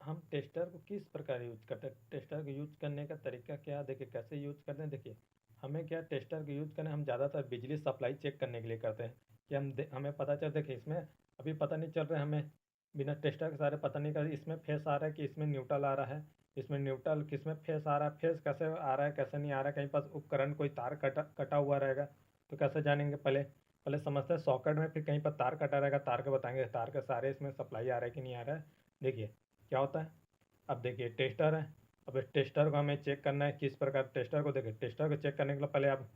हम टेस्टर को किस प्रकार यूज करते हैं, टेस्टर को यूज करने का तरीका क्या है, देखिए कैसे यूज करते हैं। देखिए हमें क्या टेस्टर को यूज करना, हम ज़्यादातर बिजली सप्लाई चेक करने के लिए करते हैं कि हमें पता चल, देखिए इसमें अभी पता नहीं चल रहा है हमें, बिना टेस्टर के सारे पता नहीं कर इसमें फेस आ रहा है कि इसमें न्यूट्रल आ रहा है, इसमें न्यूट्रल किसमें फेस आ रहा है, फेस कैसे आ रहा है कैसे नहीं आ रहा है, कहीं पास उपकरण कोई तार कटा कटा हुआ रहेगा तो कैसे जानेंगे, पहले पहले समझते हैं सॉकेट में, फिर कहीं पर तार कटा रहेगा तार के बताएंगे तार के सारे इसमें सप्लाई आ रहा है कि नहीं आ रहा है। देखिए क्या होता है, अब देखिए टेस्टर है, अब इस टेस्टर को हमें चेक करना है किस प्रकार, टेस्टर को देखिए, टेस्टर को चेक करने के लिए पहले आप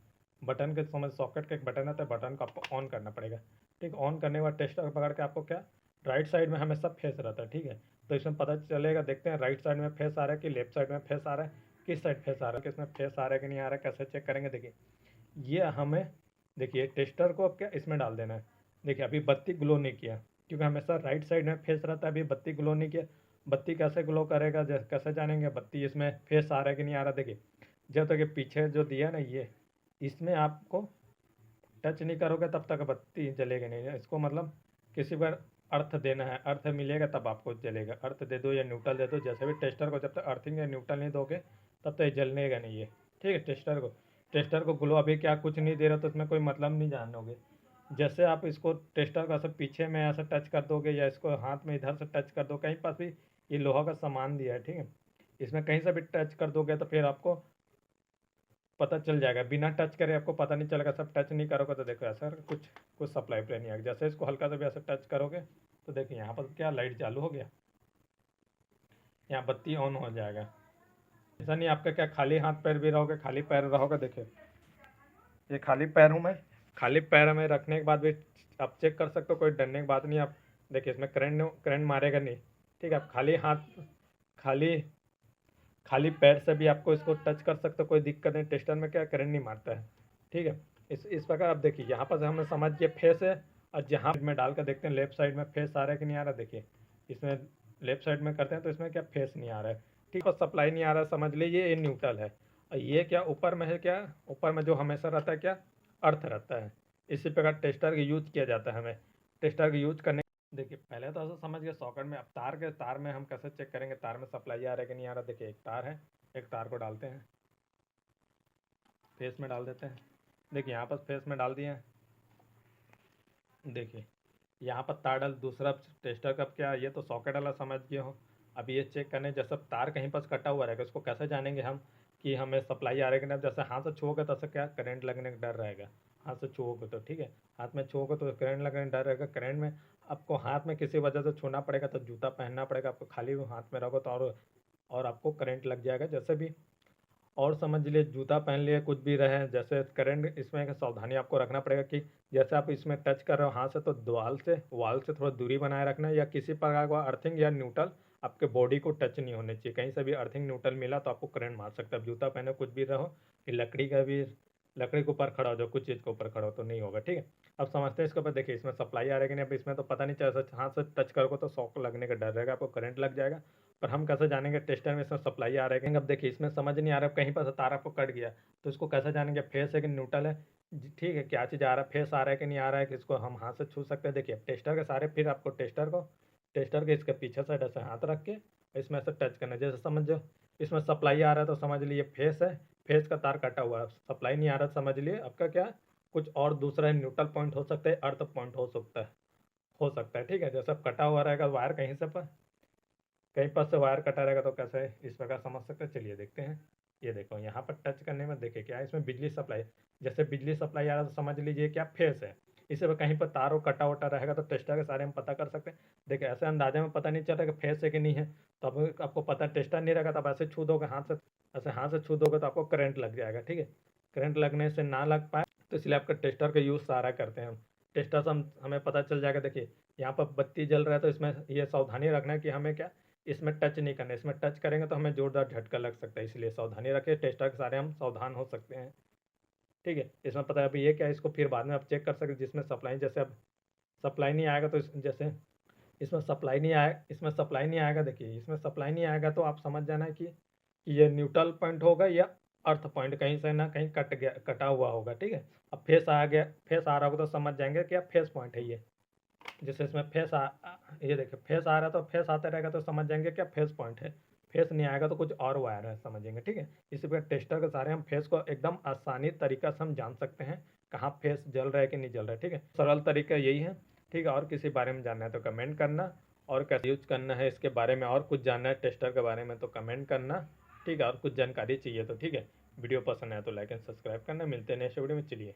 बटन के समझ, सॉकेट का एक बटन आता है, बटन को आपको ऑन करना पड़ेगा। ठीक, ऑन करने के बाद टेस्टर को पकड़ के आपको क्या, राइट साइड में हमेशा फेस रहता है। ठीक है, तो इसमें पता चलेगा, देखते हैं राइट साइड में फेस आ रहा है कि लेफ्ट साइड में फेस आ रहा है, किस साइड फेस आ रहा है, किसमें फेस आ रहा है कि नहीं आ रहा है, कैसे चेक करेंगे। देखिए ये हमें, देखिए टेस्टर को अब क्या इसमें डाल देना है। देखिए अभी बत्ती ग्लो नहीं किया क्योंकि हमेशा राइट साइड में फेस रहता है, अभी बत्ती ग्लो नहीं किया। बत्ती कैसे ग्लो करेगा, कैसे जानेंगे बत्ती इसमें फेस आ रहा है कि नहीं आ रहा। देखिए जब तक ये पीछे जो दिया ना, ये इसमें आपको टच नहीं करोगे तब तक बत्ती जलेगी नहीं, इसको मतलब किसी बार अर्थ देना है, अर्थ मिलेगा तब आपको जलेगा, अर्थ दे दो या न्यूट्रल दे दो, जैसे भी टेस्टर को जब तक अर्थिंग या न्यूट्रल नहीं दोगे तब तक जलनेगा नहीं ये। ठीक है, टेस्टर को ग्लो अभी क्या कुछ नहीं दे रहा तो इसमें कोई मतलब नहीं जानोगे। जैसे आप इसको टेस्टर का ऐसे पीछे में ऐसा टच कर दोगे या इसको हाथ में इधर से टच कर दो, कहीं पास भी ये लोहा का सामान दिया है, ठीक है, इसमें कहीं से भी टच कर दोगे तो फिर आपको पता चल जाएगा, बिना टच करे आपको पता नहीं चलेगा। सब टच नहीं करोगे तो देखो ऐसा कुछ कुछ सप्लाई पे नहीं आएगा। जैसे इसको हल्का सा भी ऐसे टच करोगे तो देखिए यहाँ पर क्या लाइट चालू हो गया, यहाँ बत्ती ऑन हो जाएगा। ऐसा नहीं आपका क्या खाली हाथ पैर भी रहोगे, खाली पैर रहोगे, देखिए ये खाली पैर हूँ मैं, खाली पैर में रखने के बाद भी आप चेक कर सकते हो, कोई डरने की बात नहीं। आप देखिए इसमें करंट करंट मारेगा नहीं। ठीक है, आप खाली हाथ, खाली खाली पैर से भी आपको इसको टच कर सकते हो, कोई दिक्कत नहीं, टेस्टर में क्या करंट नहीं मारता है। ठीक है, इस प्रकार आप देखिए यहाँ पर हमें समझ गया फेस है, और जहाँ में डाल कर देखते हैं लेफ्ट साइड में फेस आ रहा है कि नहीं आ रहा। देखिए इसमें लेफ्ट साइड में करते हैं तो इसमें क्या फेस नहीं आ रहा है, ठीक है, सप्लाई नहीं आ रहा है, समझ लीजिए ये न्यूट्रल है। और ये क्या ऊपर में है, क्या ऊपर में जो हमेशा रहता है क्या, अर्थ रहता है। इसी प्रकार टेस्टर का यूज किया जाता है, हमें टेस्टर का यूज करने। देखिए पहले तो ऐसा समझ गए सॉकेट में, अब तार में हम कैसे चेक करेंगे, तार में सप्लाई आ रहा है कि नहीं आ रहा। देखिए एक तार है, एक तार को डालते हैं, फेस में डाल देते हैं। देखिए यहाँ पर फेस में डाल दिए हैं, देखिए यहाँ पर तार डाल, दूसरा टेस्टर का क्या, ये तो सॉकेट वाला समझ गए हो। अब ये चेक करने, जैसे तार कहीं पर कटा हुआ रहेगा उसको कैसे जानेंगे हम कि हमें सप्लाई आ रहा है कि नहीं। जैसे हाथ से छुओगे तो क्या करंट लगने का डर रहेगा, हाथ से छुओगे तो, ठीक है, हाथ में छुओगे तो करंट लगने का डर रहेगा। करंट में आपको हाथ में किसी वजह से छूना पड़ेगा तो जूता पहनना पड़ेगा आपको, खाली हाथ में रहोगे तो और आपको करंट लग जाएगा जैसे भी। और समझ लिए जूता पहन लिए कुछ भी रहे, जैसे करंट, इसमें एक सावधानी आपको रखना पड़ेगा कि जैसे आप इसमें टच कर रहे हो हाथ से तो वाल से थोड़ा दूरी बनाए रखना, या किसी प्रकार का अर्थिंग या न्यूट्रल आपके बॉडी को टच नहीं होने चाहिए। कहीं से भी अर्थिंग न्यूट्रल मिला तो आपको करंट मार सकता है। जूता पहने कुछ भी रहो कि लकड़ी के ऊपर खड़ा हो जाओ, कुछ चीज़ के ऊपर खड़ा हो तो नहीं होगा। ठीक है, अब समझते हैं इसके ऊपर। देखिए इसमें सप्लाई आ रहा है कि नहीं, अब इसमें तो पता नहीं चला, हाथ से टच करोगे तो शॉक लगने का डर रहेगा, आपको करंट लग जाएगा। पर हम कैसे जानेंगे टेस्टर में इसमें सप्लाई आ रहा है कि अब देखिए इसमें समझ नहीं आ रहा है, कहीं पर से तार आपको कट गया तो इसको कैसे जानेंगे फेस है कि न्यूट्रल है। ठीक है, क्या चीज़ आ रहा है, फेस आ रहा है कि नहीं आ रहा है, कि इसको हम हाथ से छू सकते हैं। देखिए टेस्टर के सारे, फिर आपको टेस्टर के इसके पीछे साइड ऐसे हाथ रख के इसमें से टच करना है। जैसे समझो इसमें सप्लाई आ रहा है तो समझ लिए फेस है, फेस का तार कटा हुआ है, सप्लाई नहीं आ रहा समझ लिए आपका क्या कुछ और दूसरा न्यूट्रल पॉइंट हो सकता है, अर्थ पॉइंट हो सकता है। ठीक है, जैसे कटा हुआ रहेगा वायर कहीं से पर, कहीं पर से वायर कटा रहेगा तो कैसे इस प्रकार समझ सकते हैं। चलिए देखते हैं, ये देखो यहाँ पर टच करने में देखिए क्या है, इसमें बिजली सप्लाई, जैसे बिजली सप्लाई आ रहा है तो समझ लीजिए क्या फेस है। इसे पर कहीं पर तार और कटा वटा रहेगा तो टेस्टर के सारे हम पता कर सकते हैं। देखिए ऐसे अंदाजे में पता नहीं चल रहा कि फेस है कि नहीं है, तो अब आपको पता टेस्टर नहीं रहेगा, तब ऐसे छू दोगे हाथ से, ऐसे हाथ से छू दोगे तो आपको करंट लग जाएगा। ठीक है, करंट लगने से ना लग पाए तो इसलिए आपका टेस्टर का यूज़ सारा करते हैं हम। टेस्टर से हमें पता चल जाएगा। देखिए यहाँ पर बत्ती जल रहा है तो इसमें ये सावधानी रखना है कि हमें क्या, इसमें टच नहीं करना, इसमें टच करेंगे तो हमें जोरदार झटका लग सकता है, इसलिए सावधानी रखें, टेस्टर के सारे हम सावधान हो सकते हैं। ठीक है, इसमें पता है अभी ये क्या है, इसको फिर बाद में आप चेक कर सकते हैं, जिसमें सप्लाई, जैसे अब सप्लाई नहीं आएगा तो जैसे इसमें सप्लाई नहीं आएगा, देखिए इसमें सप्लाई नहीं आएगा तो आप समझ जाना है कि ये न्यूट्रल पॉइंट होगा या अर्थ पॉइंट कहीं से ना कहीं कटा हुआ होगा। ठीक है, अब फेस आ रहा होगा तो समझ जाएंगे कि अब फेस पॉइंट है ये। जैसे इसमें ये देखिए फेस आ रहा है, तो फेस आता रहेगा तो समझ जाएंगे क्या फेस पॉइंट है। फेस नहीं आएगा तो कुछ और वायर है, समझेंगे, ठीक है। इसी प्रकार टेस्टर के सारे हम फेस को एकदम आसानी तरीका से हम जान सकते हैं कहाँ फेस जल रहा है कि नहीं जल रहा है, ठीक है। सरल तरीका यही है, ठीक है। और किसी बारे में जानना है तो कमेंट करना, और कैसे यूज करना है इसके बारे में और कुछ जानना है टेस्टर के बारे में तो कमेंट करना, ठीक है। और कुछ जानकारी चाहिए तो ठीक है। वीडियो पसंद है तो लाइक एंड सब्सक्राइब करना। मिलते हैं नेक्स्ट वीडियो में, चलिए।